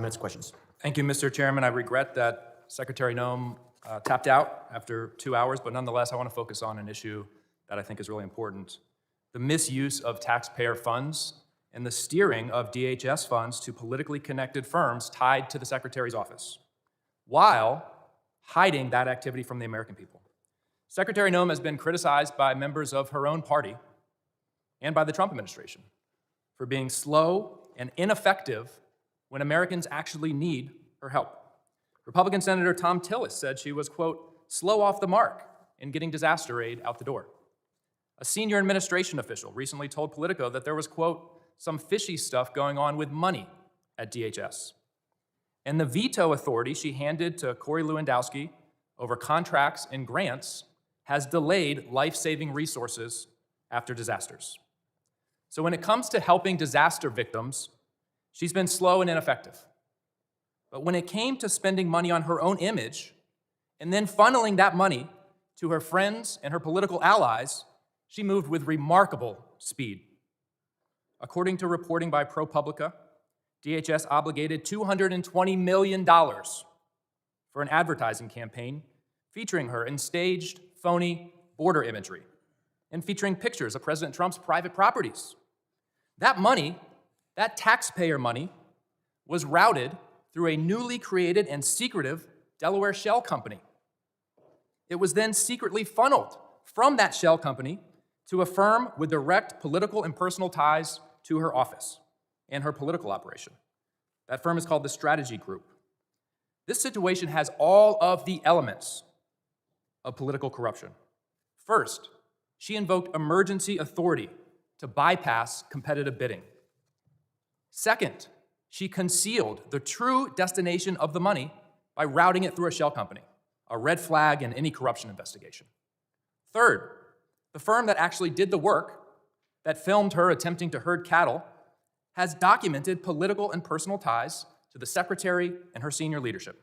Minutes, questions. Thank you, Mr. Chairman. I regret that Secretary Noem tapped out after 2 hours, but nonetheless, I want to focus on an issue that I think is really important: the misuse of taxpayer funds and the steering of DHS funds to politically connected firms tied to the Secretary's office, while hiding that activity from the American people. Secretary Noem has been criticized by members of her own party and by the Trump administration for being slow and ineffective when Americans actually need her help. Republican Senator Tom Tillis said she was, quote, slow off the mark in getting disaster aid out the door. A senior administration official recently told Politico that there was, quote, some fishy stuff going on with money at DHS. And the veto authority she handed to Corey Lewandowski over contracts and grants has delayed life-saving resources after disasters. So when it comes to helping disaster victims, she's been slow and ineffective. But when it came to spending money on her own image and then funneling that money to her friends and her political allies, she moved with remarkable speed. According to reporting by ProPublica, DHS obligated $220 million for an advertising campaign featuring her in staged, phony border imagery and featuring pictures of President Trump's private properties. That money, that taxpayer money, was routed through a newly created and secretive Delaware shell company. It was then secretly funneled from that shell company to a firm with direct political and personal ties to her office and her political operation. That firm is called the Strategy Group. This situation has all of the elements of political corruption. First, she invoked emergency authority to bypass competitive bidding. Second, she concealed the true destination of the money by routing it through a shell company, a red flag in any corruption investigation. Third, the firm that actually did the work, that filmed her attempting to herd cattle, has documented political and personal ties to the Secretary and her senior leadership.